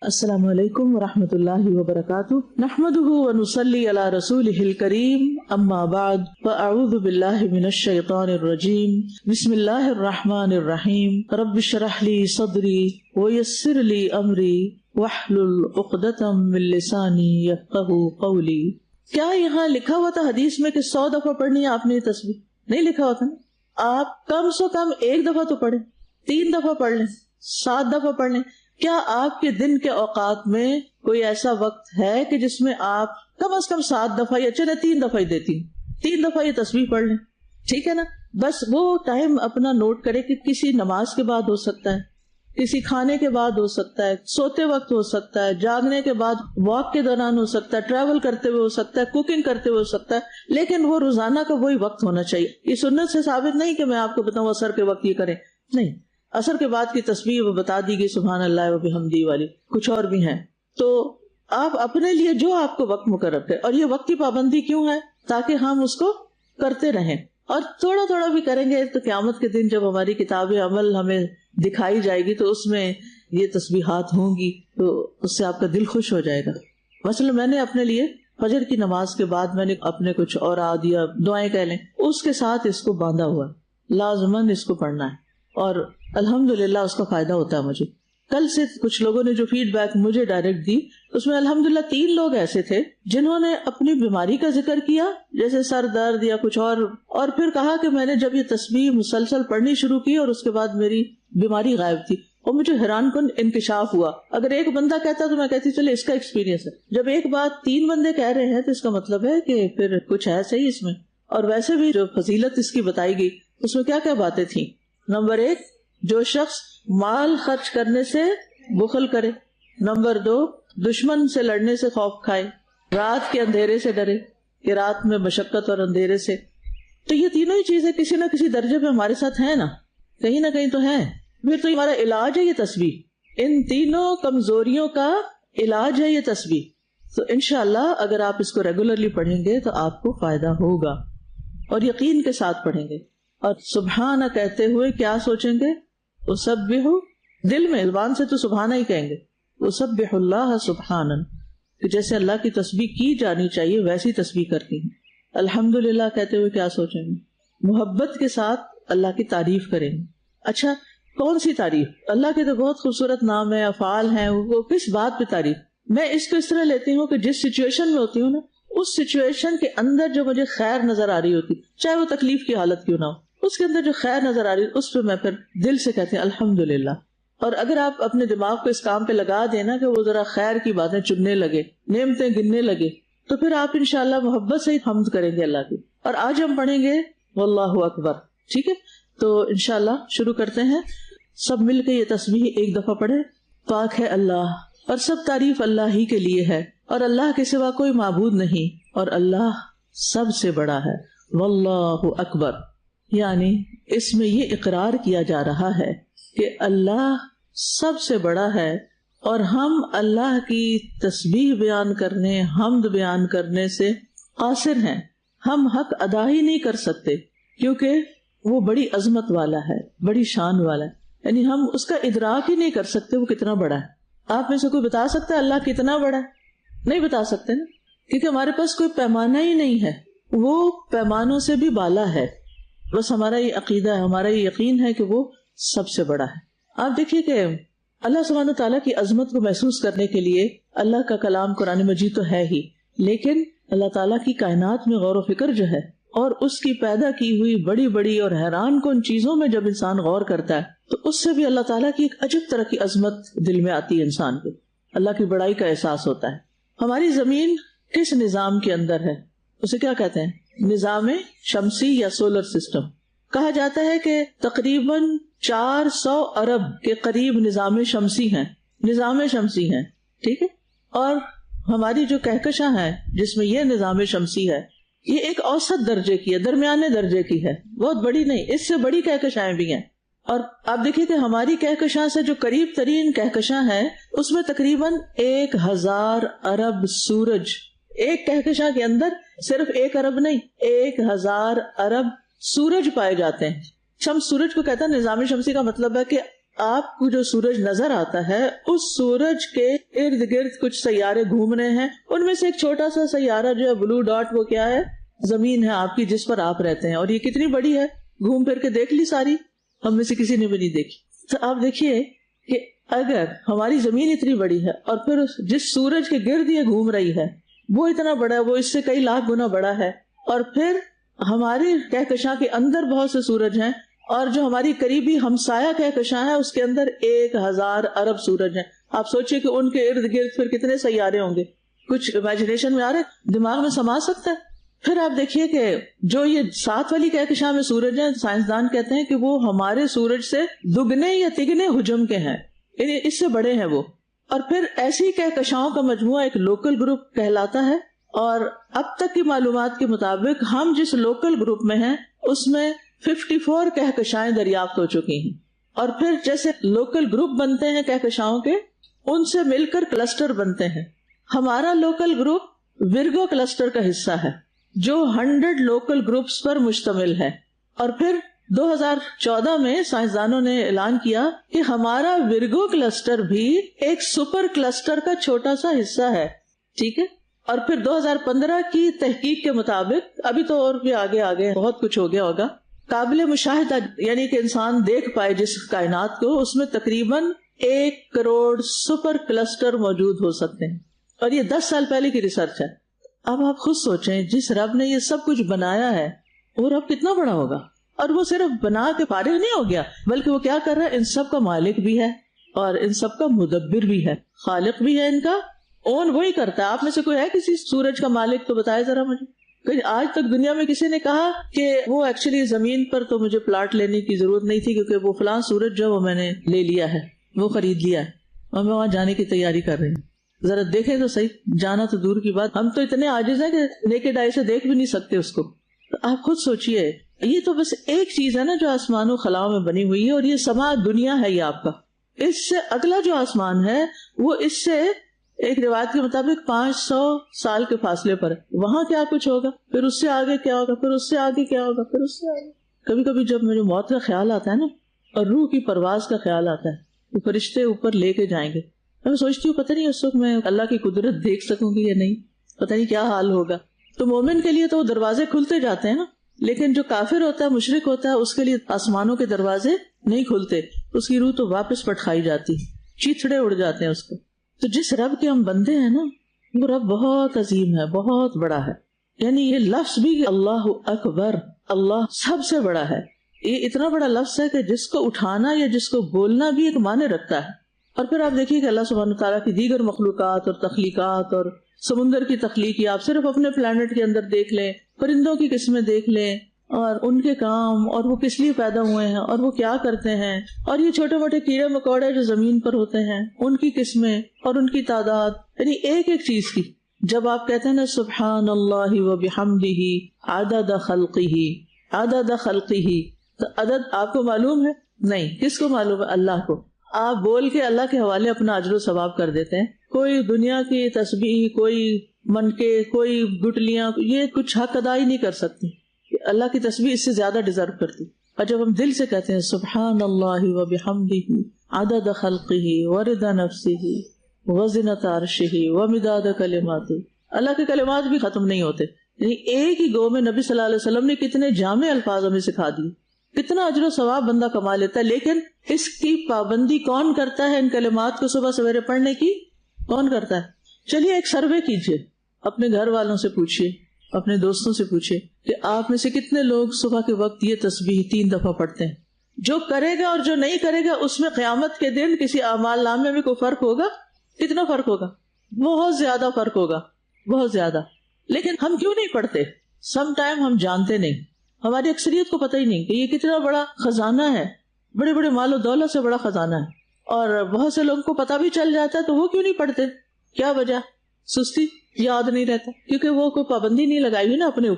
السلام علیکم ورحمۃ اللہ وبرکاتہ، نحمدہ ونصلی علی رسولہ الکریم، اما بعد فاعوذ باللہ من الشیطان الرجیم، بسم اللہ الرحمن الرحیم، رب اشرح لی صدری ویسر لی امری واحلل عقدۃ من لسانی یفقہوا قولی۔ کیا یہاں لکھا ہوا تھا حدیث میں کہ 100 دفعہ پڑھنی ہے آپ نے یہ تسبیح؟ نہیں لکھا ہوا تھا نا۔ آپ کم سے کم 1 دفعہ تو پڑھیں، 3 دفعہ پڑھ لیں، 7 دفعہ پڑھ لیں۔ کیا آپ کے دن کے اوقات میں کوئی ایسا وقت ہے کہ جس میں آپ کم از کم 7 دفعہ یا چلے 3 دفعہ ہی دیتی ہوں، 3 دفعہ یہ تسبیح پڑھ لیں، ٹھیک ہے نا؟ بس وہ ٹائم اپنا نوٹ کرے کہ کسی نماز کے بعد ہو سکتا ہے، کسی کھانے کے بعد ہو سکتا ہے، سوتے وقت ہو سکتا ہے، جاگنے کے بعد واک کے دوران ہو سکتا ہے، ٹریول کرتے ہوئے ہو سکتا ہے، کوکنگ کرتے ہوئے ہو سکتا ہے، لیکن وہ روزانہ کا وہی وقت ہونا چاہیے۔ یہ سنت سے ثابت نہیں کہ میں آپ کو بتاؤں عصر کے وقت یہ کریں، نہیں، عصر کے بعد کی تسبیح وہ بتا دی گئی، سبحان اللہ و بحمدہ والی، کچھ اور بھی ہیں۔ تو آپ اپنے لیے جو آپ کو وقت مقرر کریں، اور یہ وقت کی پابندی کیوں ہے؟ تاکہ ہم اس کو کرتے رہیں، اور تھوڑا تھوڑا بھی کریں گے تو قیامت کے دن جب ہماری کتاب عمل ہمیں دکھائی جائے گی تو اس میں یہ تسبیحات ہوں گی، تو اس سے آپ کا دل خوش ہو جائے گا۔ مثلا میں نے اپنے لیے فجر کی نماز کے بعد میں نے اپنے کچھ اوراد یا دعائیں کہہ لیں، اس کے ساتھ اس کو باندھا ہوا ہے، لازماً اس کو پڑھنا ہے، اور الحمدللہ اس کا فائدہ ہوتا ہے مجھے۔ کل سے کچھ لوگوں نے جو فیڈ بیک مجھے ڈائریکٹ دی، اس میں الحمدللہ 3 لوگ ایسے تھے جنہوں نے اپنی بیماری کا ذکر کیا، جیسے سر درد یا کچھ اور پھر کہا کہ میں نے جب یہ تسبیح مسلسل پڑھنی شروع کی اور اس کے بعد میری بیماری غائب تھی، اور مجھے حیران کن انکشاف ہوا۔ اگر ایک بندہ کہتا تو میں کہتی چلے اس کا ایکسپیرینس ہے، جب ایک بات 3 بندے کہہ رہے ہیں تو اس کا مطلب ہے کہ پھر کچھ ہے صحیح اس میں۔ اور ویسے بھی جو فضیلت اس کی بتائی گئی اس میں کیا کیا باتیں تھیں۔ نمبر 1، جو شخص مال خرچ کرنے سے بخل کرے۔ نمبر 2، دشمن سے لڑنے سے خوف کھائے، رات کے اندھیرے سے ڈرے کہ رات میں مشقت اور اندھیرے سے۔ تو یہ تینوں ہی چیزیں کسی نہ کسی درجے پہ ہمارے ساتھ ہیں نا، کہیں نہ کہیں تو ہیں۔ پھر تو ہمارا علاج ہے یہ تسبیح، ان تینوں کمزوریوں کا علاج ہے یہ تسبیح۔ تو انشاءاللہ اگر آپ اس کو ریگولرلی پڑھیں گے تو آپ کو فائدہ ہوگا، اور یقین کے ساتھ پڑھیں گے، اور سبحانہ کہتے ہوئے کیا سوچیں گے؟ اسبح، دل میں زبان سے تو سبحانہ ہی کہیں گے، اسبح اللہ سبحانہ، کہ جیسے اللہ کی تسبیح کی جانی چاہیے ویسی تسبیح کرتی ہیں۔ الحمدللہ کہتے ہوئے کیا سوچیں گے؟ محبت کے ساتھ اللہ کی تعریف کریں گے۔ اچھا، کون سی تعریف؟ اللہ کے تو بہت خوبصورت نام ہے، افعال ہیں، وہ کس بات پہ تعریف؟ میں اس کو اس طرح لیتی ہوں کہ جس سچویشن میں ہوتی ہوں نا، اس سچویشن کے اندر جو مجھے خیر نظر آ رہی ہوتی، چاہے وہ تکلیف کی حالت کیوں نہ ہو، اس کے اندر جو خیر نظر آ رہی ہے اس پہ میں پھر دل سے کہتی ہوں الحمدللہ۔ اور اگر آپ اپنے دماغ کو اس کام پہ لگا دینا کہ وہ ذرا خیر کی باتیں چننے لگے، نعمتیں گننے لگے، تو پھر آپ انشاءاللہ محبت سے ہی حمد کریں گے اللہ کی۔ اور آج ہم پڑھیں گے واللہ اکبر، ٹھیک ہے؟ تو انشاءاللہ شروع کرتے ہیں۔ سب مل کے یہ تسبیح 1 دفعہ پڑھیں۔ پاک ہے اللہ، اور سب تعریف اللہ ہی کے لیے ہے، اور اللہ کے سوا کوئی معبود نہیں، اور اللہ سب سے بڑا ہے۔ واللہ اکبر، یعنی اس میں یہ اقرار کیا جا رہا ہے کہ اللہ سب سے بڑا ہے، اور ہم اللہ کی تسبیح بیان کرنے، حمد بیان کرنے سے قاصر ہیں، ہم حق ادا ہی نہیں کر سکتے، کیونکہ وہ بڑی عظمت والا ہے، بڑی شان والا ہے، یعنی ہم اس کا ادراک ہی نہیں کر سکتے وہ کتنا بڑا ہے۔ آپ میں سے کوئی بتا سکتا ہے اللہ کتنا بڑا ہے؟ نہیں بتا سکتے نا، کیونکہ ہمارے پاس کوئی پیمانہ ہی نہیں ہے، وہ پیمانوں سے بھی بالا ہے۔ بس ہمارا یہ عقیدہ ہے، ہمارا یہ یقین ہے کہ وہ سب سے بڑا ہے۔ آپ دیکھیے کہ اللہ سبحانہ وتعالیٰ کی عظمت کو محسوس کرنے کے لیے اللہ کا کلام قرآن مجید تو ہے ہی، لیکن اللہ تعالیٰ کی کائنات میں غور و فکر جو ہے، اور اس کی پیدا کی ہوئی بڑی بڑی اور حیران کن چیزوں میں جب انسان غور کرتا ہے تو اس سے بھی اللہ تعالیٰ کی ایک عجب طرح کی عظمت دل میں آتی ہے، انسان کو اللہ کی بڑائی کا احساس ہوتا ہے۔ ہماری زمین کس نظام کے اندر ہے؟ اسے کیا کہتے ہیں؟ نظام شمسی یا سولر سسٹم۔ کہا جاتا ہے کہ تقریباً 400 ارب کے قریب نظام شمسی ہیں، ٹھیک ہے؟ اور ہماری جو کہکشاں ہے جس میں یہ نظام شمسی ہے، یہ ایک اوسط درجے کی ہے، درمیانے درجے کی ہے، بہت بڑی نہیں، اس سے بڑی کہکشائیں بھی ہیں۔ اور آپ دیکھیں کہ ہماری کہکشاں سے جو قریب ترین کہکشاں ہے اس میں تقریباً 1000 ارب سورج، ایک کہکشاں کے اندر صرف 1 ارب نہیں، 1000 ارب سورج پائے جاتے ہیں۔ شمس سورج کو کہتا ہے، نظام شمسی کا مطلب ہے کہ آپ کو جو سورج نظر آتا ہے اس سورج کے ارد گرد کچھ سیارے گھوم رہے ہیں، ان میں سے ایک چھوٹا سا سیارہ جو ہے بلو ڈاٹ، وہ کیا ہے؟ زمین ہے آپ کی جس پر آپ رہتے ہیں. اور یہ کتنی بڑی ہے، گھوم پھر کے دیکھ لی ساری، ہم میں سے کسی نے بھی نہیں دیکھی. تو آپ دیکھیے کہ اگر ہماری زمین اتنی بڑی ہے اور پھر جس سورج کے گرد یہ گھوم رہی ہے وہ اتنا بڑا ہے، وہ اس سے کئی لاکھ گنا بڑا ہے، اور پھر ہماری کہکشاں کے اندر بہت سے سورج ہیں، اور جو ہماری قریبی ہمسایہ کہکشاں ہے اس کے اندر 1000 ارب سورج ہیں. آپ سوچئے کہ ان کے ارد گرد پھر کتنے سیارے ہوں گے. کچھ امیجنیشن میں آ رہے، دماغ میں سما سکتا ہے؟ پھر آپ دیکھیے کہ جو یہ 7 والی کہکشاں میں سورج ہیں، سائنسدان کہتے ہیں کہ وہ ہمارے سورج سے دگنے یا تگنے حجم کے ہیں، یعنی اس سے بڑے ہیں وہ. اور پھر ایسی کہکشاؤں کا مجموعہ ایک لوکل گروپ کہلاتا ہے. اور اب تک کی معلومات کے مطابق ہم جس لوکل گروپ میں ہیں اس میں 54 کہکشائیں دریافت ہو چکی ہیں. اور پھر جیسے لوکل گروپ بنتے ہیں کہکشاؤں کے، ان سے مل کر کلسٹر بنتے ہیں. ہمارا لوکل گروپ ورگو کلسٹر کا حصہ ہے جو 100 لوکل گروپس پر مشتمل ہے. اور پھر 2014 میں سائنسدانوں نے اعلان کیا کہ ہمارا ورگو کلسٹر بھی ایک سپر کلسٹر کا چھوٹا سا حصہ ہے. ٹھیک ہے. اور پھر 2015 کی تحقیق کے مطابق، ابھی تو اور بھی آگے بہت کچھ ہو گیا ہوگا، قابل مشاہدہ یعنی کہ انسان دیکھ پائے جس کائنات کو، اس میں تقریباً 1 کروڑ سپر کلسٹر موجود ہو سکتے ہیں. اور یہ 10 سال پہلے کی ریسرچ ہے. اب آپ خود سوچیں، جس رب نے یہ سب کچھ بنایا ہے وہ رب کتنا بڑا ہوگا. اور وہ صرف بنا کے فارغ نہیں ہو گیا، بلکہ وہ کیا کر رہا ہے؟ ان سب کا مالک بھی ہے اور ان سب کا مدبر بھی ہے، خالق بھی ہے. ان کا اون وہی کرتا ہے. آپ میں سے کوئی ہے کسی سورج کا مالک؟ تو بتائے ذرا مجھے. آج تک دنیا میں کسی نے کہا کہ وہ ایکچولی زمین پر تو مجھے پلاٹ لینے کی ضرورت نہیں تھی کیونکہ وہ فلاں سورج جو وہ میں نے لے لیا ہے، وہ خرید لیا ہے اور میں وہاں جانے کی تیاری کر رہی ہوں. ذرا دیکھیں تو صحیح، جانا تو دور کی بات، ہم تو اتنے عاجز ہیں کہ نیکڈ آئی سے دیکھ بھی نہیں سکتے اس کو. آپ خود سوچئے، یہ تو بس ایک چیز ہے نا جو آسمان و خلاؤں میں بنی ہوئی ہے، اور یہ سما دنیا ہے یہ آپ کا. اس سے اگلا جو آسمان ہے وہ اس سے ایک روایت کے مطابق 500 سال کے فاصلے پر ہے. وہاں کیا کچھ ہوگا، پھر اس سے آگے کیا ہوگا، پھر اس سے آگے کیا ہوگا، پھر اس سے آگے. کبھی کبھی جب مجھے موت کا خیال آتا ہے نا، اور روح کی پرواز کا خیال آتا ہے، وہ فرشتے اوپر لے کے جائیں گے، میں سوچتی ہوں پتہ نہیں اس وقت میں اللہ کی قدرت دیکھ سکوں گی یا نہیں، پتہ نہیں کیا حال ہوگا. تو مومن کے لیے تو وہ دروازے کھلتے جاتے ہیں نا، لیکن جو کافر ہوتا ہے، مشرک ہوتا ہے، اس کے لیے آسمانوں کے دروازے نہیں کھلتے، اس کی روح تو واپس پٹخائی جاتی، چیتھڑے اڑ جاتے ہیں اس کو. تو جس رب کے ہم بندے ہیں نا، وہ رب بہت عظیم ہے، بہت بڑا ہے. یعنی یہ لفظ بھی اللہ اکبر، اللہ سب سے بڑا ہے، یہ اتنا بڑا لفظ ہے کہ جس کو اٹھانا یا جس کو بولنا بھی ایک معنی رکھتا ہے. اور پھر آپ دیکھیے کہ اللہ سبحانہ تعالیٰ کی دیگر مخلوقات اور تخلیقات، اور سمندر کی تخلیق آپ صرف اپنے پلانٹ کے اندر دیکھ لیں، پرندوں کی قسمیں دیکھ لیں، اور ان کے کام، اور وہ کس لیے پیدا ہوئے ہیں اور وہ کیا کرتے ہیں، اور یہ چھوٹے موٹے کیڑے مکوڑے جو زمین پر ہوتے ہیں ان کی قسمیں اور ان کی تعداد، یعنی ایک ایک چیز کی. جب آپ کہتے ہیں نا سبحان اللہ وبحمدہ عدد خلقہ، تو عدد آپ کو معلوم ہے؟ نہیں. کس کو معلوم ہے؟ اللہ کو. آپ بول کے اللہ کے حوالے اپنا اجر و ثواب کر دیتے ہیں. کوئی دنیا کی تسبیح، کوئی منکے، کوئی گٹلیاں، یہ کچھ حق ادا ہی نہیں کر سکتی. اللہ کی تسبیح اس سے زیادہ ڈیزرو کرتی. اور جب ہم دل سے کہتے ہیں سبحان اللہ وبحمدہ عدد خلقہ ورضا نفسہ وزنۃ عرشہ ومداد کلماتہ، اللہ کے کلمات بھی ختم نہیں ہوتے. یعنی ایک ہی گو میں نبی صلی اللہ علیہ وسلم نے کتنے جامع الفاظ ہمیں سکھا دیے، کتنا اجر و ثواب بندہ کما لیتا ہے. لیکن اس کی پابندی کون کرتا ہے؟ ان کلمات کو صبح سویرے پڑھنے کی کون کرتا ہے؟ چلیے ایک سروے کیجئے، اپنے گھر والوں سے پوچھئے، اپنے دوستوں سے پوچھئے کہ آپ میں سے کتنے لوگ صبح کے وقت یہ تسبیح 3 دفعہ پڑھتے ہیں. جو کرے گا اور جو نہیں کرے گا اس میں قیامت کے دن کسی اعمال نامے میں کوئی فرق ہوگا؟ کتنا فرق ہوگا؟ بہت زیادہ فرق ہوگا، بہت زیادہ. لیکن ہم کیوں نہیں پڑھتے؟ سم ٹائم ہم جانتے نہیں، ہماری اکثریت کو پتہ ہی نہیں کہ یہ کتنا بڑا خزانہ ہے، بڑے بڑے مال و دولت سے بڑا خزانہ ہے. اور بہت سے لوگوں کو پتہ بھی چل جاتا ہے تو وہ کیوں نہیں پڑھتے؟ کیا وجہ؟ سستی، یاد نہیں رہتا، کیونکہ وہ کوئی پابندی نہیں لگائی ہوئی نا اپنے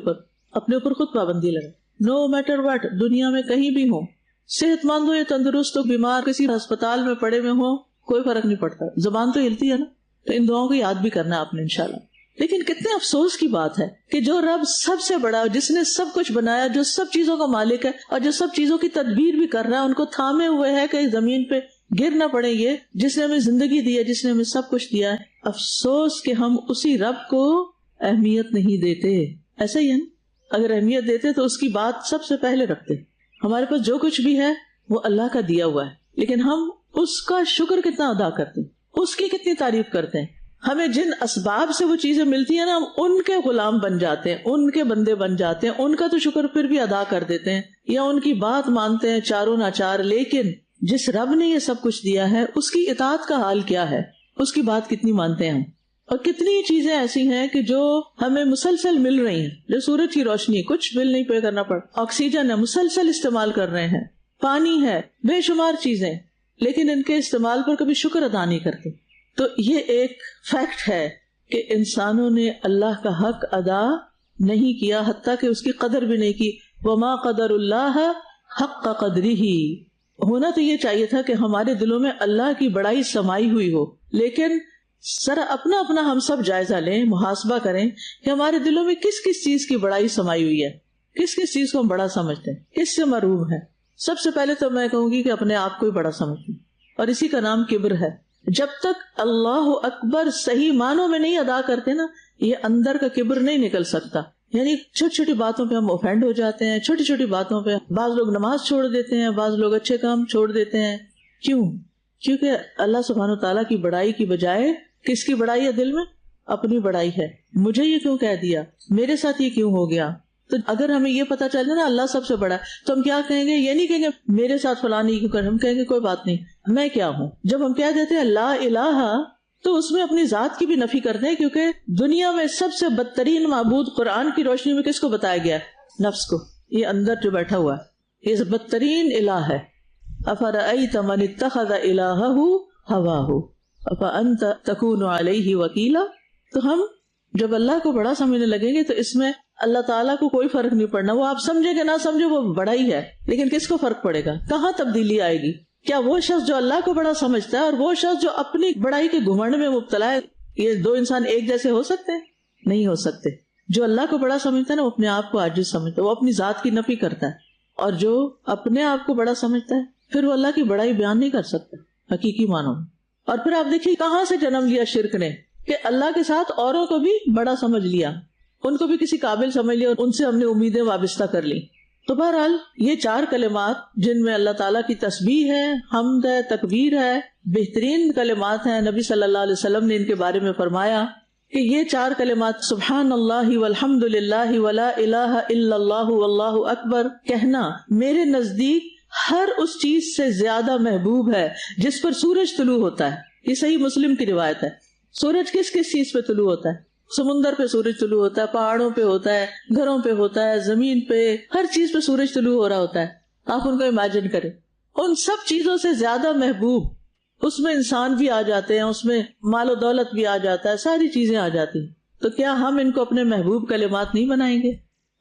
اوپر خود پابندی لگائے. نو میٹر واٹ، دنیا میں کہیں بھی ہو، صحت مند ہو یا تندرست ہو، بیمار کسی ہسپتال میں پڑے ہوئے ہو، کوئی فرق نہیں پڑتا. زبان تو ہلتی ہے نا. تو ان دعاؤں کو یاد بھی کرنا ہے آپ نے انشاءاللہ. لیکن کتنے افسوس کی بات ہے کہ جو رب سب سے بڑا، جس نے سب کچھ بنایا، جو سب چیزوں کا مالک ہے اور جو سب چیزوں کی تدبیر بھی کر رہا ہے، ان کو تھامے ہوئے ہے کہ زمین پہ گر نہ پڑے، یہ جس نے ہمیں زندگی دی ہے، جس نے ہمیں سب کچھ دیا ہے، افسوس کہ ہم اسی رب کو اہمیت نہیں دیتے. ایسا ہی ہے نا، اگر اہمیت دیتے تو اس کی بات سب سے پہلے رکھتے. ہمارے پاس جو کچھ بھی ہے وہ اللہ کا دیا ہوا ہے، لیکن ہم اس کا شکر کتنا ادا کرتے ہیں، اس کی کتنی تعریف کرتے ہیں. ہمیں جن اسباب سے وہ چیزیں ملتی ہیں نا، ہم ان کے غلام بن جاتے ہیں، ان کے بندے بن جاتے ہیں، ان کا تو شکر پھر بھی ادا کر دیتے ہیں یا ان کی بات مانتے ہیں چاروں ناچار. لیکن جس رب نے یہ سب کچھ دیا ہے اس کی اطاعت کا حال کیا ہے، اس کی بات کتنی مانتے ہیں ہم. اور کتنی چیزیں ایسی ہیں کہ جو ہمیں مسلسل مل رہی ہیں، جو سورج کی روشنی، کچھ بل نہیں پے کرنا پڑ، آکسیجن ہے مسلسل استعمال کر رہے ہیں، پانی ہے، بے شمار چیزیں، لیکن ان کے استعمال پر کبھی شکر ادا نہیں کرتے. تو یہ ایک فیکٹ ہے کہ انسانوں نے اللہ کا حق ادا نہیں کیا، حتیٰ کہ اس کی قدر بھی نہیں کی. وما قدر اللہ حق قدرہ. ہونا تو یہ چاہیے تھا کہ ہمارے دلوں میں اللہ کی بڑائی سمائی ہوئی ہو، لیکن ذرا اپنا اپنا ہم سب جائزہ لیں، محاسبہ کریں کہ ہمارے دلوں میں کس کس چیز کی بڑائی سمائی ہوئی ہے، کس کس چیز کو ہم بڑا سمجھتے ہیں، کس سے محروم ہے. سب سے پہلے تو میں کہوں گی کہ اپنے آپ کو ہی بڑا سمجھتے ہیں، اور اسی کا نام کبر ہے. جب تک اللہ اکبر صحیح معنوں میں نہیں ادا کرتے نا، یہ اندر کا کبر نہیں نکل سکتا. یعنی چھوٹی چھوٹی باتوں پہ ہم اوفینڈ ہو جاتے ہیں، چھوٹی چھوٹی باتوں پہ بعض لوگ نماز چھوڑ دیتے ہیں، بعض لوگ اچھے کام چھوڑ دیتے ہیں. کیوں؟ کیونکہ اللہ سبحانہ وتعالیٰ کی بڑائی کی بجائے کس کی بڑائی ہے دل میں؟ اپنی بڑائی ہے. مجھے یہ کیوں کہہ دیا، میرے ساتھ یہ کیوں ہو گیا. تو اگر ہمیں یہ پتا چلے نا اللہ سب سے بڑا ہے تو ہم کیا کہیں گے؟ یہ نہیں کہیں گے میرے ساتھ فلاں نہیں کیوں کر، ہم کہیں گے کوئی بات نہیں، میں کیا ہوں. جب ہم کہہ دیتے ہیں لا الہ تو اس میں اپنی ذات کی بھی نفی کرتے ہیں، کیونکہ دنیا میں سب سے بدترین معبود قرآن کی روشنی میں کس کو بتایا گیا ہے؟ نفس کو. یہ اندر جو بیٹھا ہوا ہے یہ بدترین الہ ہے. افرأیت من اتخذ الہہ ہواہ افانت تکون علیہ وکیلا. تو ہم جب اللہ کو بڑا سمجھنے لگیں گے تو اس میں اللہ تعالیٰ کو کوئی فرق نہیں پڑنا. وہ آپ سمجھے کہ نہ سمجھے وہ بڑا ہی ہے، لیکن کس کو فرق پڑے گا؟ کہاں تبدیلی آئے گی؟ کیا وہ شخص جو اللہ کو بڑا سمجھتا ہے اور وہ شخص جو اپنی بڑائی کے گھمنڈ میں مبتلا ہے، یہ دو انسان ایک جیسے ہو سکتے ہیں؟ نہیں ہو سکتے. جو اللہ کو بڑا سمجھتا ہے نا وہ اپنے آپ کو عاجز سمجھتا ہے، وہ اپنی ذات کی نفی کرتا ہے. اور جو اپنے آپ کو بڑا سمجھتا ہے پھر وہ اللہ کی بڑائی بیان نہیں کر سکتا حقیقی معنوں میں. اور پھر آپ دیکھیے کہاں سے جنم لیا شرک نے، کہ اللہ کے ساتھ اوروں کو بھی بڑا سمجھ لیا، ان کو بھی کسی قابل سمجھ لیا اور ان سے ہم نے امیدیں وابستہ کر لی. تو بہرحال یہ چار کلمات جن میں اللہ تعالیٰ کی تسبیح ہے، حمد ہے، تکبیر ہے، بہترین کلمات ہیں. نبی صلی اللہ علیہ وسلم نے ان کے بارے میں فرمایا کہ یہ چار کلمات سبحان اللہ والحمد للہ ولا الہ الا اللہ واللہ اکبر کہنا میرے نزدیک ہر اس چیز سے زیادہ محبوب ہے جس پر سورج طلوع ہوتا ہے. یہ صحیح مسلم کی روایت ہے. سورج کس کس چیز پہ طلوع ہوتا ہے؟ سمندر پہ سورج طلوع ہوتا ہے، پہاڑوں پہ ہوتا ہے، گھروں پہ ہوتا ہے، زمین پہ، ہر چیز پہ سورج طلوع ہو رہا ہوتا ہے. آپ ان کو امیجن کریں. ان سب چیزوں سے زیادہ محبوب، اس میں انسان بھی آ جاتے ہیں، اس میں مال و دولت بھی آ جاتا ہے، ساری چیزیں آ جاتی ہیں. تو کیا ہم ان کو اپنے محبوب کلمات نہیں بنائیں گے؟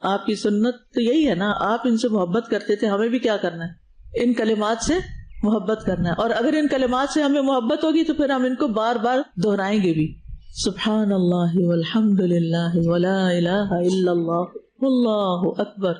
آپ کی سنت تو یہی ہے نا، آپ ان سے محبت کرتے تھے، ہمیں بھی کیا کرنا ہے؟ ان کلمات سے محبت کرنا ہے. اور اگر ان کلمات سے ہمیں محبت ہوگی تو پھر ہم ان کو بار بار دہرائیں گے بھی. سبحان اللہ والحمد للہ ولا الہ الا اللہ واللہ اکبر.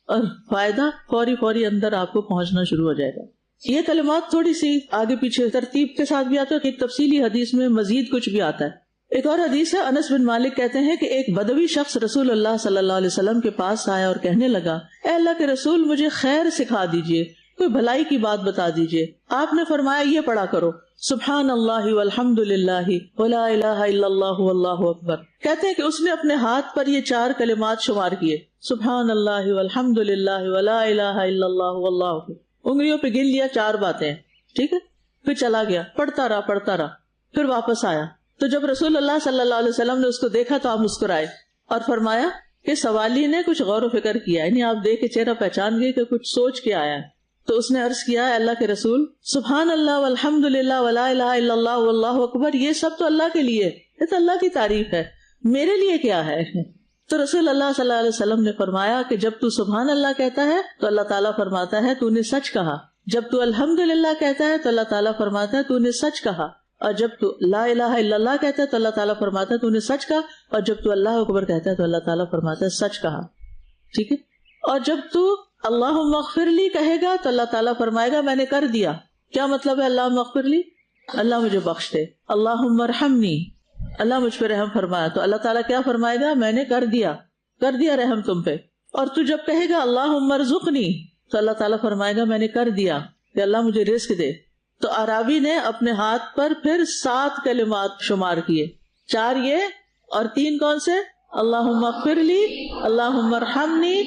اور فائدہ فوری اندر آپ کو پہنچنا شروع ہو جائے گا. یہ کلمات تھوڑی سی آگے پیچھے ترتیب کے ساتھ بھی آتا ہے، ایک تفصیلی حدیث میں مزید کچھ بھی آتا ہے. ایک اور حدیث ہے، انس بن مالک کہتے ہیں کہ ایک بدوی شخص رسول اللہ صلی اللہ علیہ وسلم کے پاس آیا اور کہنے لگا، اے اللہ کے رسول مجھے خیر سکھا دیجئے، کوئی بھلائی کی بات بتا دیجئے. آپ نے فرمایا یہ پڑھا کرو، سبحان اللہ والحمد للہ ولا الہ الا اللہ واللہ اکبر. کہتے ہیں کہ اس نے اپنے ہاتھ پر یہ چار کلمات شمار کیے، سبحان اللہ والحمد للہ ولا الہ الا اللہ واللہ اکبر. انگلیوں پہ گن لیا 4 باتیں، ٹھیک ہے. پھر چلا گیا، پڑھتا رہا، پھر واپس آیا. تو جب رسول اللہ صلی اللہ علیہ وسلم نے اس کو دیکھا تو آپ مسکرائے اور فرمایا کہ سوالی نے کچھ غور و فکر کیا، یعنی آپ دیکھ کے چہرہ پہچان گئے کہ کچھ سوچ کے آیا ہے. تو اس نے عرض کیا، اللہ کے رسول سبحان اللہ والحمد للہ ولا الہ الا اللہ واللہ اکبر یہ سب تو اللہ کے لیے، یہ تو اللہ کی تعریف ہے، میرے لیے کیا ہے؟ تو رسول اللہ صلی اللہ علیہ وسلم نے فرمایا کہ جب تو سبحان اللہ کہتا ہے تو اللہ تعالیٰ فرماتا ہے تو نے سچ کہا، جب تو الحمد للہ کہتا ہے تو اللہ تعالیٰ فرماتا ہے تو نے سچ کہا، اور جب تو لا الہ الا اللہ کہتا ہے تو اللہ تعالیٰ فرماتا ہے تو نے سچ کہا، اور جب تو اللہ اکبر کہتا ہے تو اللہ تعالیٰ فرماتا ہے سچ کہا. ٹھیک ہے. اور جب تو اللہم اغفر لی کہے گا تو اللہ تعالیٰ فرمائے گا میں نے کر دیا. کیا مطلب ہے اللہم اغفر لی؟ اللہ مجھے بخش دے. اللہم ارحمنی، اللہ مجھ پہ رحم فرمایا، تو اللہ تعالیٰ کیا فرمائے گا؟ میں نے کر دیا رحم تم پہ. اور تو جب کہے گا اللہم ارزقنی تو اللہ تعالیٰ فرمائے گا میں نے کر دیا کہ اللہ مجھے رزق دے. تو اعرابی نے اپنے ہاتھ پر پھر 7 کلمات شمار کیے، 4 یہ اور 3 کون سے؟ اللہم اغفر لی، اللہم ارحمنی،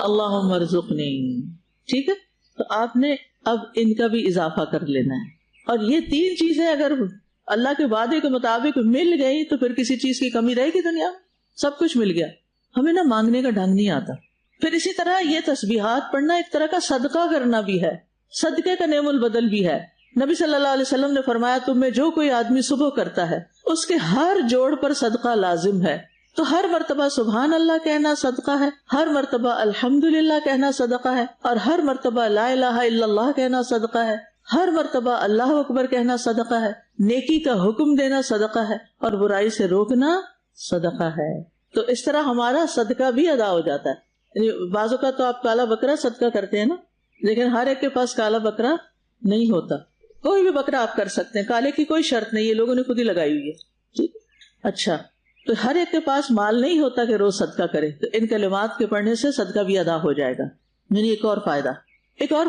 اللہم ارزقنی. ٹھیک ہے. تو آپ نے اب ان کا بھی اضافہ کر لینا ہے. اور یہ 3 چیزیں اگر اللہ کے وعدے کے مطابق مل گئی تو پھر کسی چیز کی کمی رہے گی دنیا میں؟ سب کچھ مل گیا. ہمیں نہ مانگنے کا ڈھنگ نہیں آتا. پھر اسی طرح یہ تسبیحات پڑھنا ایک طرح کا صدقہ کرنا بھی ہے، صدقے کا نعم البدل بھی ہے. نبی صلی اللہ علیہ وسلم نے فرمایا تم میں جو کوئی آدمی صبح کرتا ہے اس کے ہر جوڑ پر صدقہ لازم ہے. تو ہر مرتبہ سبحان اللہ کہنا صدقہ ہے، ہر مرتبہ الحمدللہ کہنا صدقہ ہے، اور ہر مرتبہ لا الہ الا اللہ کہنا صدقہ ہے، ہر مرتبہ اللہ اکبر کہنا صدقہ ہے، نیکی کا حکم دینا صدقہ ہے، اور برائی سے روکنا صدقہ ہے. تو اس طرح ہمارا صدقہ بھی ادا ہو جاتا ہے. یعنی بعض اوقات تو آپ کالا بکرا صدقہ کرتے ہیں نا، لیکن ہر ایک کے پاس کالا بکرا نہیں ہوتا. کوئی بھی بکرا آپ کر سکتے ہیں، کالے کی کوئی شرط نہیں، یہ لوگوں نے خود ہی لگائی ہوئی ہے. اچھا، تو ہر ایک کے پاس مال نہیں ہوتا کہ روز صدقہ کرے، تو ان کلمات کے پڑھنے سے صدقہ بھی ادا ہو جائے گا. یعنی ایک اور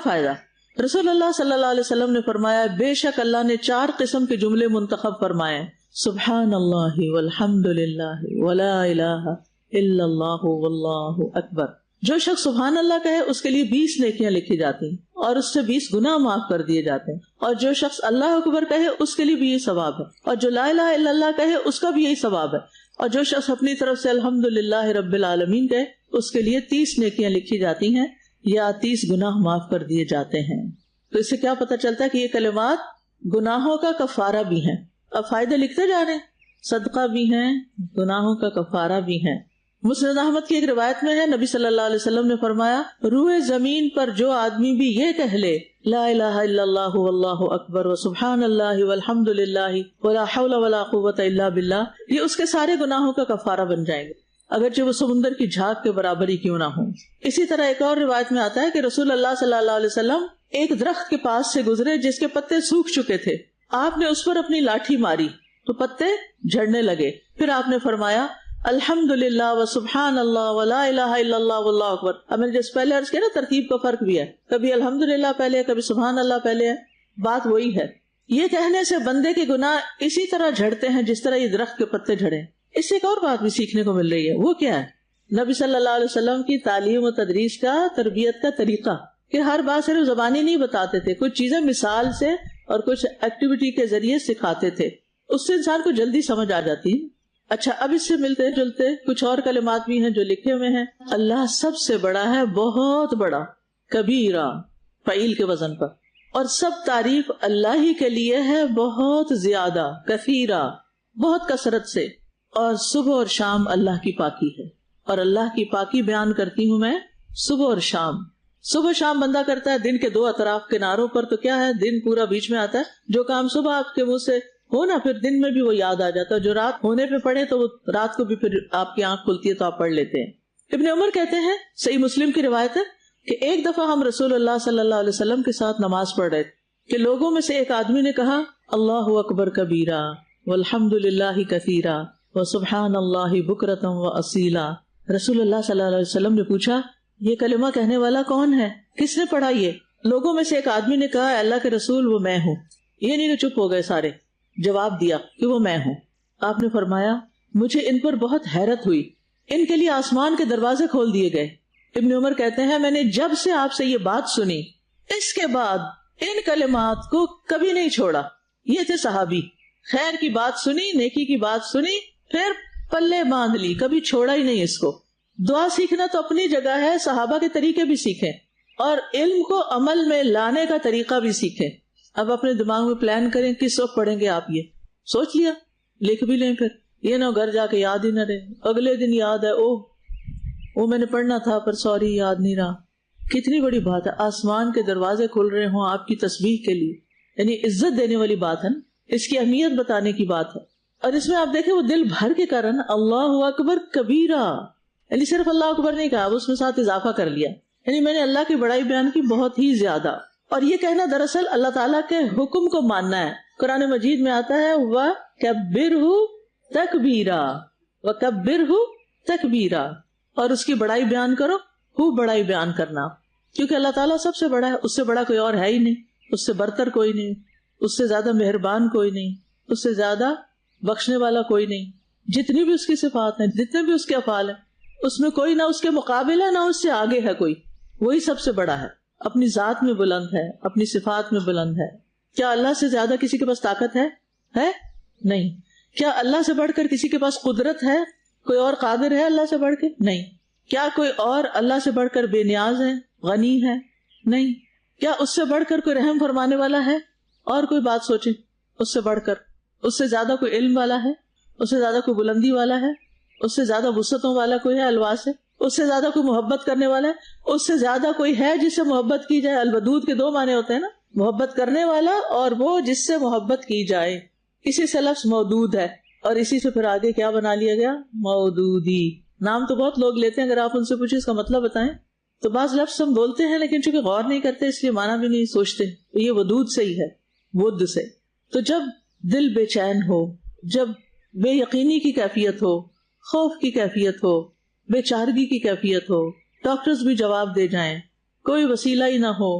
فائدہ رسول اللہ صلی اللہ علیہ وسلم نے فرمایا بے شک اللہ نے 4 قسم کے جملے منتخب فرمائے: سبحان اللہ والحمد للہ ولا الہ الا اللہ واللہ اکبر. جو شخص سبحان اللہ کہے اس کے لیے 20 نیکیاں لکھی جاتی ہیں اور اس سے 20 گناہ معاف کر دیے جاتے ہیں. اور جو شخص اللہ اکبر کہے اس کے لیے بھی یہ ثواب ہے، اور جو لا الہ الا اللہ کہے اس کا بھی یہی ثواب ہے. اور جو شخص اپنی طرف سے الحمدللہ رب العالمین کہے اس کے لیے 30 نیکیاں لکھی جاتی ہیں یا 30 گناہ معاف کر دیے جاتے ہیں. تو اس سے کیا پتہ چلتا ہے کہ یہ کلمات گناہوں کا کفارہ بھی ہیں. اب فائدے لکھتے جا رہے ہیں، صدقہ بھی ہیں، گناہوں کا کفارہ بھی ہیں. مسند احمد کی ایک روایت میں ہے نبی صلی اللہ علیہ وسلم نے فرمایا روئے زمین پر جو آدمی بھی یہ کہہ لے لا الہ الا اللہ واللہ اکبر وسبحان اللہ والحمد للہ ولا حول ولا قوۃ الا باللہ، یہ اس کے سارے گناہوں کا کفارہ بن جائیں گے، اگرچہ وہ سمندر کی جھاگ کے برابر ہی کیوں نہ ہوں. اسی طرح ایک اور روایت میں آتا ہے کہ رسول اللہ صلی اللہ علیہ وسلم ایک درخت کے پاس سے گزرے جس کے پتے سوکھ چکے تھے. آپ نے اس پر اپنی لاٹھی ماری تو پتے جھڑنے لگے. پھر آپ نے فرمایا الحمدللہ وسبحان اللہ ولا الہ الا اللہ واللہ اکبر. اب میں نے جس پہلے عرض کیا نا ترتیب کا فرق بھی ہے، کبھی الحمدللہ پہلے ہے، کبھی سبحان اللہ پہلے ہے، بات وہی ہے. یہ کہنے سے بندے کے گناہ اسی طرح جھڑتے ہیں جس طرح یہ درخت کے پتے جھڑے. اس سے ایک اور بات بھی سیکھنے کو مل رہی ہے، وہ کیا ہے؟ نبی صلی اللہ علیہ وسلم کی تعلیم و تدریس کا، تربیت کا طریقہ کہ ہر بات صرف زبانی نہیں بتاتے تھے، کچھ چیزیں مثال سے اور کچھ ایکٹیویٹی کے ذریعے سکھاتے تھے، اس سے انسان کو جلدی سمجھ آ جاتی. اچھا، اب اس سے ملتے جلتے کچھ اور کلمات بھی ہیں جو لکھے ہوئے ہیں. اللہ سب سے بڑا ہے، بہت بڑا، کبیرہ فعیل کے وزن پر، اور سب تعریف اللہ ہی کے لیے ہے، بہت زیادہ، کثیرہ بہت کثرت سے. اور صبح اور شام اللہ کی پاکی ہے، اور اللہ کی پاکی بیان کرتی ہوں میں صبح اور شام. صبح شام بندہ کرتا ہے دن کے 2 اطراف کناروں پر، تو کیا ہے دن پورا بیچ میں آتا ہے. جو کام صبح آپ کے منہ سے ہو نا پھر دن میں بھی وہ یاد آ جاتا ہے، جو رات ہونے پہ پڑھے تو وہ رات کو بھی پھر آپ کی آنکھ کھلتی ہے تو آپ پڑھ لیتے ہیں. ابن عمر کہتے ہیں، صحیح مسلم کی روایت ہے کہ ایک دفعہ ہم رسول اللہ صلی اللہ علیہ وسلم کے ساتھ نماز پڑھ رہے تھے کہ لوگوں میں سے ایک آدمی نے کہا اللہ اکبر کبیرہ والحمد للہ کثیرہ وسبحان اللہ بکرۃ واصیلا. رسول اللہ صلی اللہ علیہ وسلم نے پوچھا یہ کلمہ کہنے والا کون ہے، کس نے پڑھا؟ یہ لوگوں میں سے ایک آدمی نے کہا اللہ کے رسول وہ میں ہوں. یہ نہیں کہ چپ ہو گئے سارے، جواب دیا کہ وہ میں ہوں. آپ نے فرمایا مجھے ان پر بہت حیرت ہوئی، ان کے لیے آسمان کے دروازے کھول دیے گئے. ابن عمر کہتے ہیں میں نے جب سے آپ سے یہ بات سنی اس کے بعد ان کلمات کو کبھی نہیں چھوڑا. یہ تھے صحابی، خیر کی بات سنی، نیکی کی بات سنی، پھر پلے باندھ لی، کبھی چھوڑا ہی نہیں اس کو. دعا سیکھنا تو اپنی جگہ ہے، صحابہ کے طریقے بھی سیکھیں اور علم کو عمل میں لانے کا طریقہ بھی سیکھیں. اب اپنے دماغ میں پلان کریں کس وقت پڑھیں گے. آپ یہ سوچ لیا، لکھ بھی لیں، پھر یہ نہ گھر جا کے یاد ہی نہ رہے، اگلے دن یاد ہے وہ میں نے پڑھنا تھا پر سوری یاد نہیں رہا. کتنی بڑی بات ہے، آسمان کے دروازے کھل رہے ہوں آپ کی تسبیح کے لیے، یعنی عزت دینے والی بات ہے نا. اس کی اہمیت بتانے کی بات ہے. اور اس میں آپ دیکھیں وہ دل بھر کے کر نا اللہ اکبر کبیرہ، یعنی صرف اللہ اکبر نہیں کہا، اس میں ساتھ اضافہ کر لیا، یعنی میں نے اللہ کی بڑائی بیان کی بہت ہی زیادہ. اور یہ کہنا دراصل اللہ تعالیٰ کے حکم کو ماننا ہے. قرآن مجید میں آتا ہے وَكَبِّرْهُ تَكْبِيرًا، وَكَبِّرْهُ تَكْبِيرًا، اور اس کی بڑائی بیان کرو، بڑائی بیان کرنا، کیونکہ اللہ تعالیٰ سب سے بڑا ہے، اس سے بڑا کوئی اور ہے ہی نہیں، اس سے برتر کوئی نہیں، اس سے زیادہ مہربان کوئی نہیں، اس سے زیادہ بخشنے والا کوئی نہیں. جتنی بھی اس کی صفات ہیں، جتنے بھی اس کے افعال ہیں، اس میں کوئی نہ اس کے مقابل ہے نہ اس سے آگے ہے کوئی، وہی سب سے بڑا ہے. اپنی ذات میں بلند ہے، اپنی صفات میں بلند ہے. کیا اللہ سے زیادہ کسی کے پاس طاقت ہے؟ نہیں. کیا اللہ سے بڑھ کر کسی کے پاس قدرت ہے؟ کوئی اور قادر ہے اللہ سے بڑھ کے؟ نہیں. کیا کوئی اور اللہ سے بڑھ کر بے نیاز ہے، غنی ہے؟ نہیں. کیا اس سے بڑھ کر کوئی رحم فرمانے والا ہے؟ اور کوئی بات سوچیں اس سے بڑھ کر، اس سے زیادہ کوئی علم والا ہے، اس سے زیادہ کوئی بلندی والا ہے، اس سے زیادہ وسعتوں والا کوئی ہے، الواس ہے، اس سے زیادہ کوئی محبت کرنے والا ہے، اس سے زیادہ کوئی ہے جس سے محبت کی جائے. الودود کے دو معنی ہوتے ہیں نا، محبت کرنے والا اور وہ جس سے محبت کی جائے. اسی سے لفظ مودود ہے، اور اسی سے پھر آگے کیا بنا لیا گیا؟ مودودی. نام تو بہت لوگ لیتے ہیں، اگر آپ ان سے پوچھیں اس کا مطلب بتائیں تو بعض لفظ ہم بولتے ہیں لیکن چونکہ غور نہیں کرتے اس لیے معنی بھی نہیں سوچتے. یہ ودود سے ہی ہے، ود سے. تو جب دل بے چین ہو، جب بے یقینی کی کیفیت ہو، خوف کی کیفیت ہو، بے چارگی کی کیفیت ہو، ڈاکٹرز بھی جواب دے جائیں، کوئی وسیلہ ہی نہ ہو،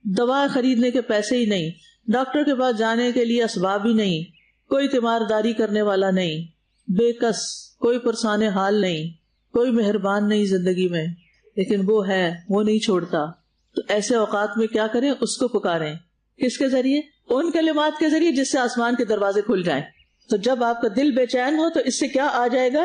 دوا خریدنے کے پیسے ہی نہیں، ڈاکٹر کے پاس جانے کے لیے اسباب ہی نہیں، کوئی تیمارداری کرنے والا نہیں، بے کس، کوئی پرسان حال نہیں، کوئی مہربان نہیں زندگی میں، لیکن وہ ہے، وہ نہیں چھوڑتا. تو ایسے اوقات میں کیا کریں؟ اس کو پکاریں. کس کے ذریعے؟ ان کلمات کے ذریعے جس سے آسمان کے دروازے کھل جائیں. تو جب آپ کا دل بے چین ہو تو اس سے کیا آ جائے گا؟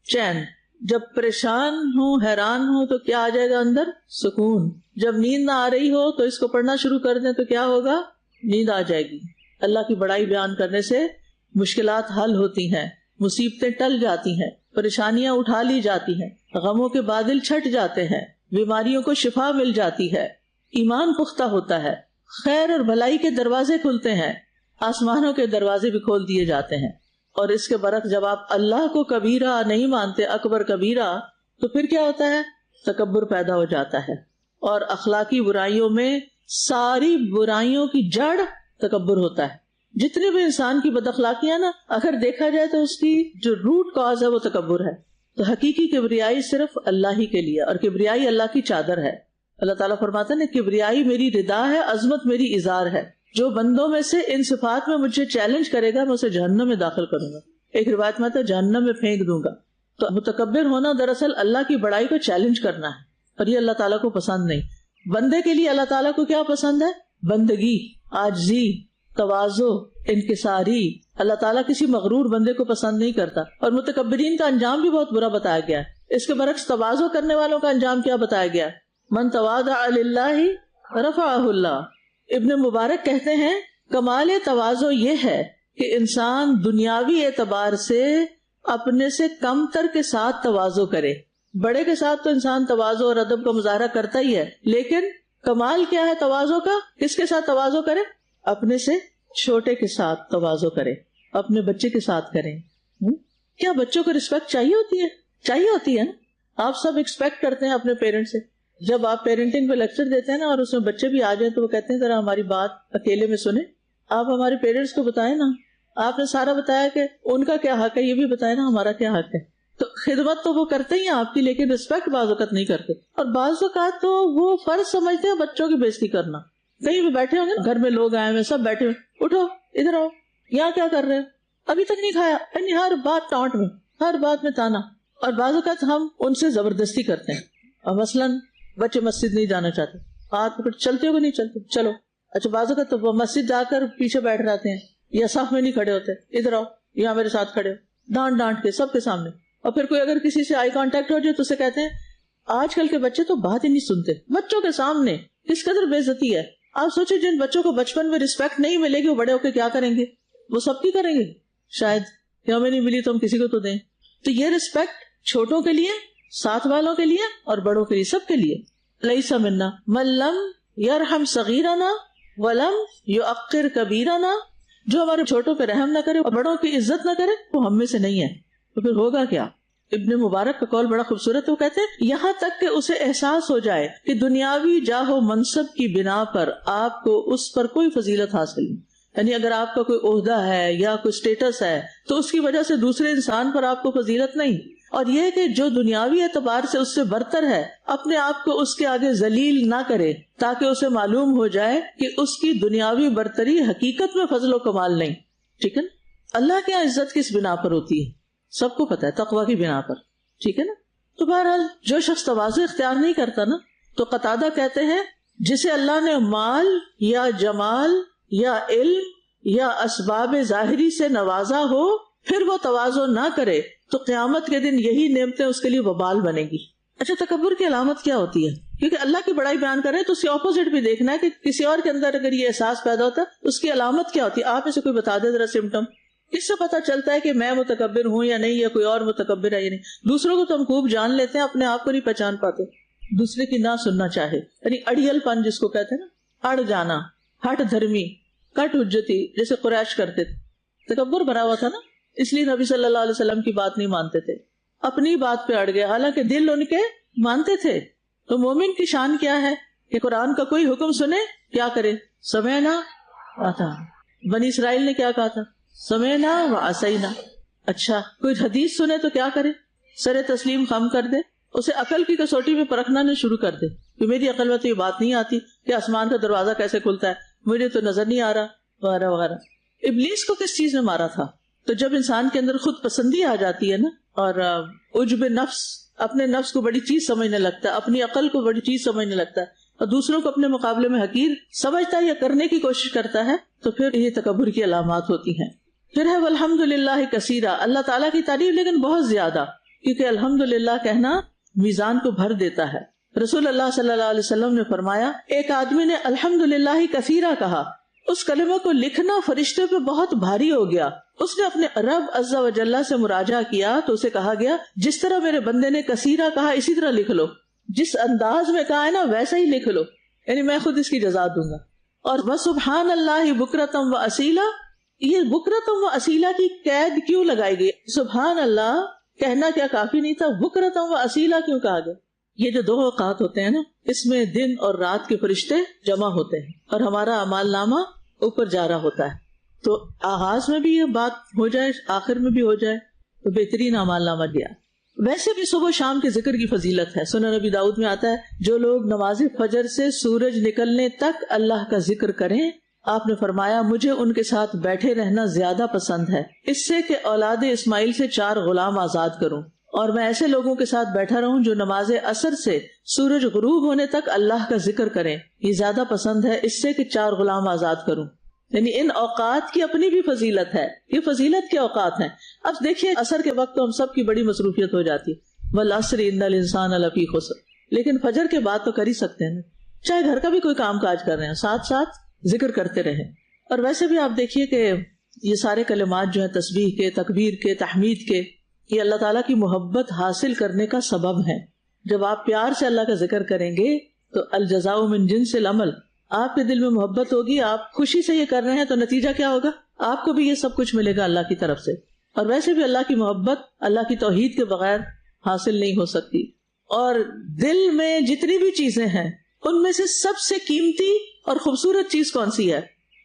چین. جب پریشان ہو، حیران ہو تو کیا آ جائے گا اندر؟ سکون. جب نیند نہ آ رہی ہو تو اس کو پڑھنا شروع کر دیں تو کیا ہوگا؟ نیند آ جائے گی. اللہ کی بڑائی بیان کرنے سے مشکلات حل ہوتی ہیں، مصیبتیں ٹل جاتی ہیں، پریشانیاں اٹھا لی جاتی ہیں، غموں کے بادل چھٹ جاتے ہیں، بیماریوں کو شفا مل جاتی ہے، ایمان پختہ ہوتا ہے، خیر اور بھلائی کے دروازے کھلتے ہیں، آسمانوں کے دروازے بھی کھول دیے جاتے ہیں. اور اس کے برعکس جب آپ اللہ کو کبیرہ نہیں مانتے، اکبر کبیرہ، تو پھر کیا ہوتا ہے؟ تکبر پیدا ہو جاتا ہے. اور اخلاقی برائیوں میں ساری برائیوں کی جڑ تکبر ہوتا ہے. جتنے بھی انسان کی بد اخلاقیاں نا، اگر دیکھا جائے تو اس کی جو روٹ کاز ہے وہ تکبر ہے. تو حقیقی کبریائی صرف اللہ ہی کے لیے، اور کبریائی اللہ کی چادر ہے. اللہ تعالیٰ فرماتا ہے نا، کبریائی میری ردا ہے، عظمت میری ازار ہے. جو بندوں میں سے ان صفات میں مجھے چیلنج کرے گا میں اسے جہنم میں داخل کروں گا. ایک روایت میں آتا ہے جہنم میں پھینک دوں گا. تو متکبر ہونا دراصل اللہ کی بڑائی کو چیلنج کرنا ہے، اور یہ اللہ تعالیٰ کو پسند نہیں. بندے کے لیے اللہ تعالیٰ کو کیا پسند ہے؟ بندگی، عاجزی، تواضع، انکساری. اللہ تعالیٰ کسی مغرور بندے کو پسند نہیں کرتا. اور متکبرین کا انجام بھی بہت برا بتایا گیا ہے. اس کے برعکس تواضع کرنے والوں کا انجام کیا بتایا گیا؟ من تواضع للہ رفعہ اللہ. ابن مبارک کہتے ہیں کمال تواضع یہ ہے کہ انسان دنیاوی اعتبار سے اپنے سے کم تر کے ساتھ تواضع کرے. بڑے کے ساتھ تو انسان تواضع اور ادب کا مظاہرہ کرتا ہی ہے، لیکن کمال کیا ہے تواضع کا؟ کس کے ساتھ تواضع کرے؟ اپنے سے چھوٹے کے ساتھ تواضع کرے، اپنے بچے کے ساتھ کریں. کیا بچوں کو رسپیکٹ چاہیے ہوتی ہے نا؟ آپ سب ایکسپیکٹ کرتے ہیں اپنے پیرنٹ سے. جب آپ پیرنٹنگ پہ لیکچر دیتے ہیں نا اور اس میں بچے بھی آ جائیں تو وہ کہتے ہیں ذرا ہماری بات اکیلے میں سنیں. آپ ہمارے پیرنٹس کو بتائیں نا، آپ نے سارا بتایا کہ ان کا کیا حق ہے، یہ بھی بتائیں نا ہمارا کیا حق ہے. تو خدمت تو وہ کرتے ہی ہیں آپ کی، لیکن رسپیکٹ بعض اوقات نہیں کرتے. اور بعض اوقات تو وہ فرض سمجھتے ہیں بچوں کی بےزتی کرنا. کہیں بھی بیٹھے ہوں گے، گھر میں لوگ آئے ہوئے سب بیٹھے ہوئے، اٹھو ادھر آؤ، یہاں کیا کر رہے ہو، ابھی تک نہیں کھایا، یعنی ہر بات ٹانٹ میں، ہر بات میں تانا. اور بعض اوقات ہم ان سے زبردستی کرتے ہیں. اور مثلاً بچے مسجد نہیں جانا چاہتے، ہاتھ پکڑ چلتے ہو نہیں چلتے، چلو. اچھا بعض اوقات تو مسجد جا کر پیچھے بیٹھ جاتے ہیں یا صف میں نہیں کھڑے ہوتے، ادھر آؤ یہاں میرے ساتھ کھڑے ہو، ڈانٹ کے سب کے سامنے. اور پھر کوئی اگر کسی سے آئی کانٹیکٹ ہو جائے تو اسے کہتے ہیں آج کل کے بچے تو بات ہی نہیں سنتے، بچوں کے سامنے کس قدر بے عزتی ہے. آپ سوچیں جن بچوں کو بچپن میں رسپیکٹ نہیں ملے گی وہ بڑے ہو کے کیا کریں گے؟ وہ سب کی کریں گے شاید، کہ ہمیں نہیں ملی تو ہم کسی کو تو دیں. تو یہ رسپیکٹ چھوٹوں کے لیے، ساتھ والوں کے لیے اور بڑوں کے لیے، سب کے لیے. لیس منا من لم یرحم صغیرنا ولم یعقر کبیرنا جو ہمارے چھوٹوں پہ رحم نہ کرے اور بڑوں کی عزت نہ کرے وہ ہم میں سے نہیں ہے. تو پھر ہوگا کیا؟ ابن مبارک کا قول بڑا خوبصورت ہے. وہ کہتے ہیں یہاں تک کہ اسے احساس ہو جائے کہ دنیاوی جاہ و منصب کی بنا پر آپ کو اس پر کوئی فضیلت حاصل نہیں. یعنی اگر آپ کا کوئی عہدہ ہے یا کوئی سٹیٹس ہے تو اس کی وجہ سے دوسرے انسان پر آپ کو فضیلت نہیں. اور یہ کہ جو دنیاوی اعتبار سے اس سے برتر ہے اپنے آپ کو اس کے آگے ذلیل نہ کرے تاکہ اسے معلوم ہو جائے کہ اس کی دنیاوی برتری حقیقت میں فضل و کمال نہیں. ٹھیک ہے نا؟ اللہ کے یہاں عزت کس بنا پر ہوتی ہے؟ سب کو پتا ہے، تقوی کی بنا پر. ٹھیک ہے نا؟ تو بہرحال جو شخص تواضع اختیار نہیں کرتا نا، تو قتادہ کہتے ہیں جسے اللہ نے مال یا جمال یا علم یا اسباب ظاہری سے نوازا ہو پھر وہ تواضع نہ کرے تو قیامت کے دن یہی نعمتیں اس کے لیے وبال بنے گی. اچھا، تکبر کی علامت کیا ہوتی ہے؟ کیونکہ اللہ کی بڑائی بیان کر رہے ہیں تو اس کے اپوزٹ بھی دیکھنا ہے کہ کسی اور کے اندر اگر یہ احساس پیدا ہوتا ہے اس کی علامت کیا ہوتی ہے. آپ اسے کوئی بتا دے ذرا سمٹم. اس سے پتا چلتا ہے کہ میں متکبر ہوں یا نہیں، یا کوئی اور متکبر ہے یا نہیں. دوسروں کو تو ہم خوب جان لیتے ہیں، اپنے آپ کو نہیں پہچان پاتے. دوسرے کی نہ سننا چاہے، یعنی اڑیل پن جس کو کہتے ہیں نا، اڑ جانا، ہٹ دھرمی، کٹ حجتی، جیسے قریش کرتے تھے. تکبر بھرا ہوا تھا نا، اس لیے نبی صلی اللہ علیہ وسلم کی بات نہیں مانتے تھے، اپنی بات پہ اڑ گئے، حالانکہ دل ان کے مانتے تھے. تو مومن کی شان کیا ہے کہ قرآن کا کوئی حکم سنے کیا کرے؟ سمعنا آتا. بنی اسرائیل نے کیا کہا تھا؟ سمعنا وعصینا. اچھا، کوئی حدیث سنے تو کیا کرے؟ سر تسلیم خم کر دے، اسے عقل کی کسوٹی میں پرکھنا نہ شروع کر دے کہ میری عقل میں تو یہ بات نہیں آتی کہ آسمان کا دروازہ کیسے کھلتا ہے، مجھے تو نظر نہیں آ رہا، وغیرہ وغیرہ. ابلیس کو کس چیز نے مارا تھا؟ تو جب انسان کے اندر خود پسندی آ جاتی ہے نا، اور عجب نفس، اپنے نفس کو بڑی چیز سمجھنے لگتا ہے، اپنی عقل کو بڑی چیز سمجھنے لگتا ہے، اور دوسروں کو اپنے مقابلے میں حقیر سمجھتا ہے یا کرنے کی کوشش کرتا ہے، تو پھر یہ تکبر کی علامات ہوتی ہیں. پھر ہے والحمدللہ کثیرا، اللہ تعالیٰ کی تعریف لیکن بہت زیادہ، کیونکہ الحمدللہ کہنا میزان کو بھر دیتا ہے. رسول اللہ صلی اللہ علیہ وسلم نے فرمایا ایک آدمی نے الحمدللہ کثیرا کہا، اس کلمہ کو لکھنا فرشتے پہ بہت بھاری ہو گیا. اس نے اپنے رب عز و جل سے مراجعہ کیا تو اسے کہا گیا جس طرح میرے بندے نے کثیرا کہا اسی طرح لکھ لو، جس انداز میں کہا ہے نا ویسا ہی لکھ لو، یعنی میں خود اس کی جزا دوں گا. اور وسبحان اللہ بکرتم و اصیلا، یہ بکرتم و اصیلا کی قید کیوں لگائی گئی؟ سبحان اللہ کہنا کیا کافی نہیں تھا؟ بکرتم و اصیلا کیوں کہا گیا؟ یہ جو 2 اوقات ہوتے ہیں نا، اس میں دن اور رات کے فرشتے جمع ہوتے ہیں اور ہمارا اعمال نامہ اوپر جا رہا ہوتا ہے. تو آغاز میں بھی یہ بات ہو جائے، آخر میں بھی ہو جائے تو بہترین اعمال نامہ دیا. ویسے بھی صبح و شام کے ذکر کی فضیلت ہے. سنن نبی داؤد میں آتا ہے جو لوگ نماز فجر سے سورج نکلنے تک اللہ کا ذکر کریں، آپ نے فرمایا مجھے ان کے ساتھ بیٹھے رہنا زیادہ پسند ہے اس سے کہ اولاد اسماعیل سے 4 غلام آزاد کروں، اور میں ایسے لوگوں کے ساتھ بیٹھا رہوں جو نماز عصر سے سورج غروب ہونے تک اللہ کا ذکر کریں، یہ زیادہ پسند ہے اس سے کہ 4 غلام آزاد کروں. یعنی ان اوقات کی اپنی بھی فضیلت ہے. یہ فضیلت کے اوقات ہیں. اب دیکھیے عصر کے وقت تو ہم سب کی بڑی مصروفیت ہو جاتی ہے، والعصر ان الانسان لفی خسر، لیکن فجر کے بعد تو کر ہی سکتے ہیں، چاہے گھر کا بھی کوئی کام کاج کر رہے ہیں ساتھ ساتھ ذکر کرتے رہیں. اور ویسے بھی آپ دیکھیے کہ یہ سارے کلمات جو ہیں تسبیح کے، تکبیر کے، تحمید کے، یہ اللہ تعالیٰ کی محبت حاصل کرنے کا سبب ہے. جب آپ پیار سے اللہ کا ذکر کریں گے تو الجزاء من جنس العمل، آپ کے دل میں محبت ہوگی، آپ خوشی سے یہ کر رہے ہیں تو نتیجہ کیا ہوگا؟ آپ کو بھی یہ سب کچھ ملے گا اللہ کی طرف سے. اور ویسے بھی اللہ کی محبت اللہ کی توحید کے بغیر حاصل نہیں ہو سکتی. اور دل میں جتنی بھی چیزیں ہیں ان میں سے سب سے قیمتی اور خوبصورت چیز کون سی ہے؟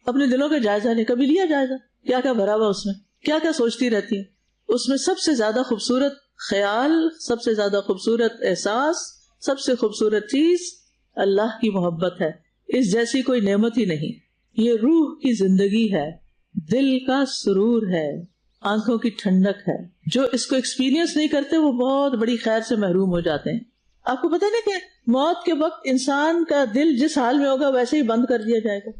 اپنے دلوں کا جائزہ لیں. کبھی لیا جائزہ کیا کیا بھرا ہوا اس میں، کیا کیا سوچتی رہتی ہیں؟ اس میں سب سے زیادہ خوبصورت خیال، سب سے زیادہ خوبصورت احساس، سب سے خوبصورت چیز اللہ کی محبت ہے. اس جیسی کوئی نعمت ہی نہیں. یہ روح کی زندگی ہے، دل کا سرور ہے، آنکھوں کی ٹھنڈک ہے. جو اس کو ایکسپیرینس نہیں کرتے وہ بہت بڑی خیر سے محروم ہو جاتے ہیں. آپ کو پتہ نہیں کہ موت کے وقت انسان کا دل جس حال میں ہوگا ویسے ہی بند کر دیا جائے گا،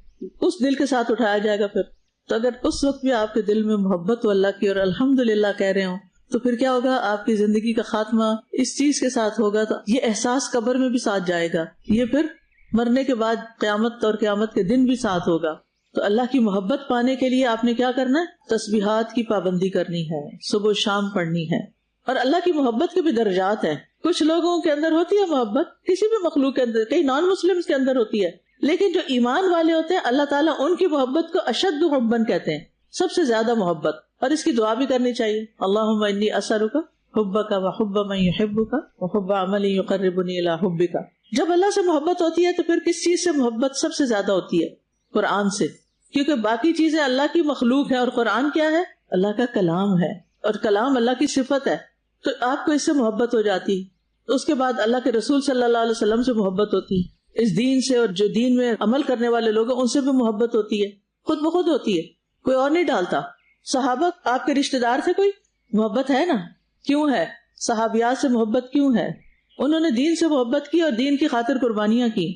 اس دل کے ساتھ اٹھایا جائے گا. پھر تو اگر اس وقت بھی آپ کے دل میں محبت ہو اللہ کی اور الحمدللہ کہہ رہے ہوں تو پھر کیا ہوگا؟ آپ کی زندگی کا خاتمہ اس چیز کے ساتھ ہوگا تو یہ احساس قبر میں بھی ساتھ جائے گا، یہ پھر مرنے کے بعد قیامت اور قیامت کے دن بھی ساتھ ہوگا. تو اللہ کی محبت پانے کے لیے آپ نے کیا کرنا ہے؟ تسبیحات کی پابندی کرنی ہے، صبح و شام پڑھنی ہے. اور اللہ کی محبت کے بھی درجات ہیں. کچھ لوگوں کے اندر ہوتی ہے محبت، کسی بھی مخلوق کے اندر، کئی نان مسلم کے اندر ہوتی ہے، لیکن جو ایمان والے ہوتے ہیں اللہ تعالیٰ ان کی محبت کو اشد حباً کہتے ہیں. سب سے زیادہ محبت. اور اس کی دعا بھی کرنی چاہیے, اللہم انی اسألک حبک وحب من یحبک وحب عمل یقربنی الی حبک. جب اللہ سے محبت ہوتی ہے تو پھر کس چیز سے محبت سب سے زیادہ ہوتی ہے؟ قرآن سے, کیونکہ باقی چیزیں اللہ کی مخلوق ہے اور قرآن کیا ہے؟ اللہ کا کلام ہے, اور کلام اللہ کی صفت ہے, تو آپ کو اس سے محبت ہو جاتی ہے. اس کے بعد اللہ کے رسول صلی اللہ علیہ وسلم سے محبت ہوتی ہے, اس دین سے, اور جو دین میں عمل کرنے والے لوگ ہیں ان سے بھی محبت ہوتی ہے, خود بخود ہوتی ہے, کوئی اور نہیں ڈالتا. صحابہ آپ کے رشتہ دار تھے, کوئی محبت ہے نا, کیوں ہے؟ صحابیات سے محبت کیوں ہے؟ انہوں نے دین سے محبت کی اور دین کی خاطر قربانیاں کی.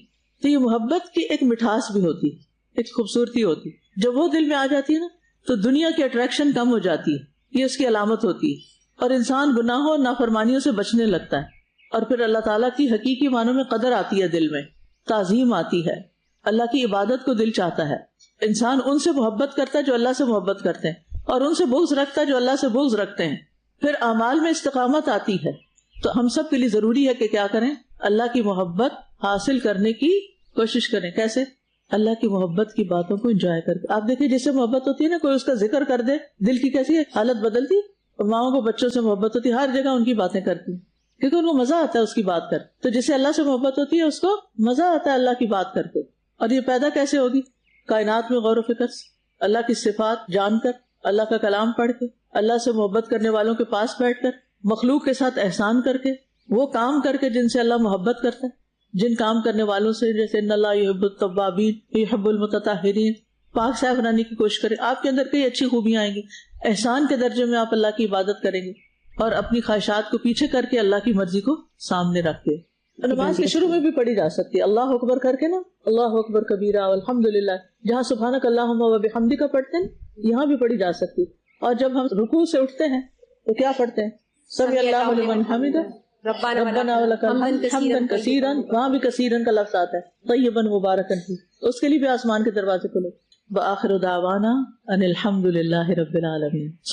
تو یہ محبت کی ایک مٹھاس بھی ہوتی, ایک خوبصورتی ہوتی. جب وہ دل میں آ جاتی ہے نا تو دنیا کی اٹریکشن کم ہو جاتی ہے, یہ اس کی علامت ہوتی ہے, اور انسان گناہوں اور نافرمانیوں سے بچنے لگتا ہے. اور پھر اللہ تعالیٰ کی حقیقی معنوں میں قدر آتی ہے, دل میں تعظیم آتی ہے, اللہ کی عبادت کو دل چاہتا ہے. انسان ان سے محبت کرتا ہے جو اللہ سے محبت کرتے ہیں, اور ان سے بغض رکھتا ہے جو اللہ سے بغض رکھتے ہیں. پھر اعمال میں استقامت آتی ہے. تو ہم سب کے لیے ضروری ہے کہ کیا کریں؟ اللہ کی محبت حاصل کرنے کی کوشش کریں. کیسے؟ اللہ کی محبت کی باتوں کو انجوائے کر کے. آپ دیکھیں جس سے محبت ہوتی ہے نا, کوئی اس کا ذکر کر دے, دل کی کیسی حالت بدلتی. ماؤں کو بچوں سے محبت ہوتی ہے, ہر جگہ ان کی باتیں کرتی ہیں کیونکہ ان کو مزہ آتا ہے اس کی بات کر. تو جس سے اللہ سے محبت ہوتی ہے اس کو مزہ آتا ہے اللہ کی بات کر کے. اور یہ پیدا کیسے ہوگی؟ کائنات میں غور و فکر سے, اللہ کی صفات جان کر, اللہ کا کلام پڑھ کے, اللہ سے محبت کرنے والوں کے پاس بیٹھ کر, مخلوق کے ساتھ احسان کر کے, وہ کام کر کے جن سے اللہ محبت کرتا ہے, جن کام کرنے والوں سے, جیسے ان اللہ یحب التوابین یحب المتطہرین, پاک صاف بنانے کی کوشش کریں. آپ کے اندر کئی اچھی خوبیاں آئیں گی. احسان کے درجے میں آپ اللہ کی عبادت کریں گے, اور اپنی خواہشات کو پیچھے کر کے اللہ کی مرضی کو سامنے رکھ کے. نماز کے شروع میں بھی پڑھی جا سکتی ہے, اللہ اکبر کر کے نا, اللہ اکبر کبیرہ والحمدللہ, جہاں سبحانک اللہم وبحمدک پڑھتے ہیں یہاں بھی پڑھی جا سکتی. اور جب ہم رکوع سے اٹھتے ہیں تو کیا پڑھتے ہیں؟ سمی اللہ لمن حمدہ ربنا ولک الحمد حمدا کثیرا, وہاں بھی کثیرا کا لفظ آتا ہے, طیبا مبارکا فیہ, اس کے لیے بھی آسمان کے دروازے کھلو. وآخر دعوانا ان الحمد للہ رب العالمین.